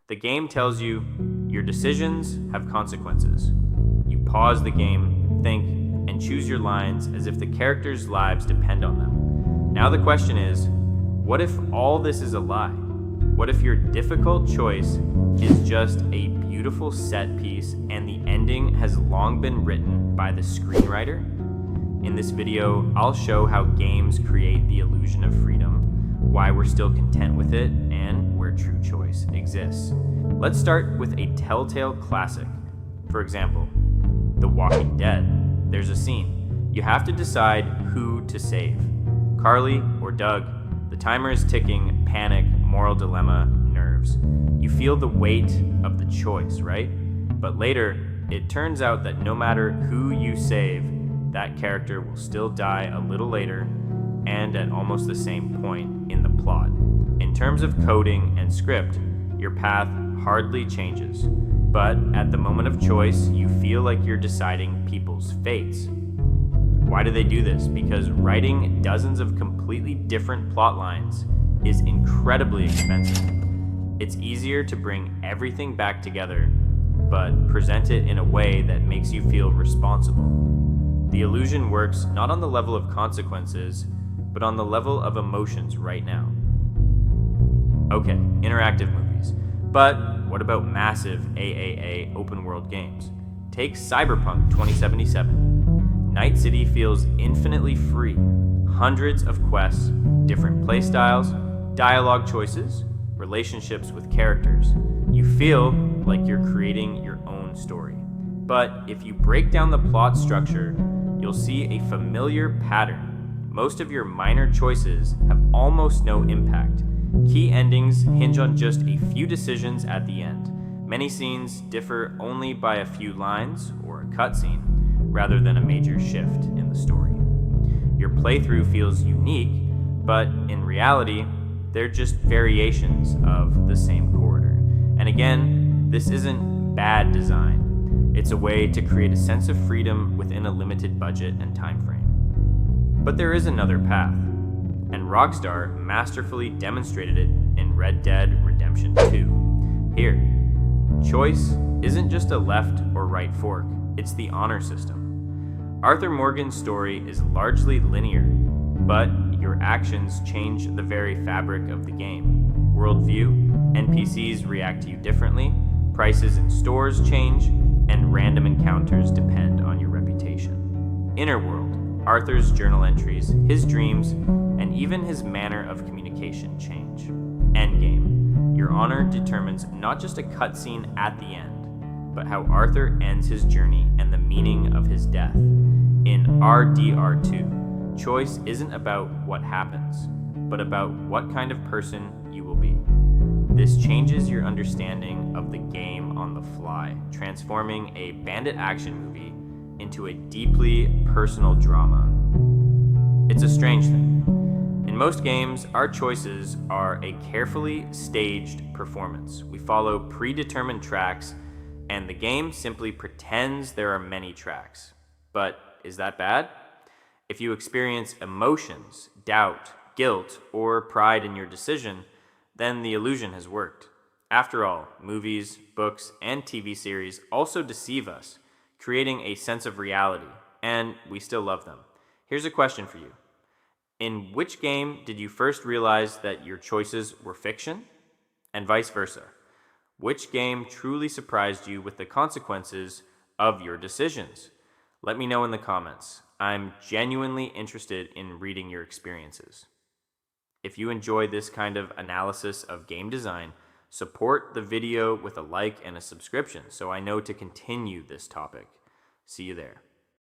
The game tells you your decisions have consequences. You pause the game, think, and choose your lines as if the characters' lives depend on them. Now the question is, what if all this is a lie? What if your difficult choice is just a beautiful set piece and the ending has long been written by the screenwriter? In this video, I'll show how games create the illusion of freedom, why we're still content with it, and where true choice exists. Let's start with a telltale classic. For example, The Walking Dead. There's a scene. You have to decide who to save, Carly or Doug. The timer is ticking, panic, moral dilemma, nerves. You feel the weight of the choice, right? But later, it turns out that no matter who you save, that character will still die a little later and at almost the same point in the plot. In terms of coding and script, your path hardly changes. But at the moment of choice, you feel like you're deciding people's fates. Why do they do this? Because writing dozens of completely different plot lines is incredibly expensive. It's easier to bring everything back together, but present it in a way that makes you feel responsible. The illusion works not on the level of consequences, but on the level of emotions right now. Okay, interactive movies. But what about massive AAA open world games? Take Cyberpunk 2077. Night City feels infinitely free. Hundreds of quests, different playstyles, dialogue choices, relationships with characters. You feel like you're creating your own story. But if you break down the plot structure, you'll see a familiar pattern. Most of your minor choices have almost no impact. Key endings hinge on just a few decisions at the end. Many scenes differ only by a few lines or a cutscene, rather than a major shift in the story. Your playthrough feels unique, but in reality, they're just variations of the same corridor. And again, this isn't bad design. It's a way to create a sense of freedom within a limited budget and time frame. But there is another path, and Rockstar masterfully demonstrated it in Red Dead Redemption 2. Here, choice isn't just a left or right fork, it's the honor system. Arthur Morgan's story is largely linear, but your actions change the very fabric of the game. Worldview, NPCs react to you differently, prices in stores change, and random encounters depend on your reputation. Inner world, Arthur's journal entries, his dreams, and even his manner of communication change. Endgame, your honor determines not just a cutscene at the end, but how Arthur ends his journey and the meaning of his death. In RDR2, choice isn't about what happens, but about what kind of person you will be. This changes your understanding of the game on the fly, transforming a bandit action movie into a deeply personal drama. It's a strange thing. In most games, our choices are a carefully staged performance. We follow predetermined tracks, and the game simply pretends there are many tracks. But is that bad? If you experience emotions, doubt, guilt, or pride in your decision, then the illusion has worked. After all, movies, books, and TV series also deceive us, creating a sense of reality, and we still love them. Here's a question for you. In which game did you first realize that your choices were fiction? And vice versa. Which game truly surprised you with the consequences of your decisions? Let me know in the comments. I'm genuinely interested in reading your experiences. If you enjoy this kind of analysis of game design, support the video with a like and a subscription so I know to continue this topic. See you there.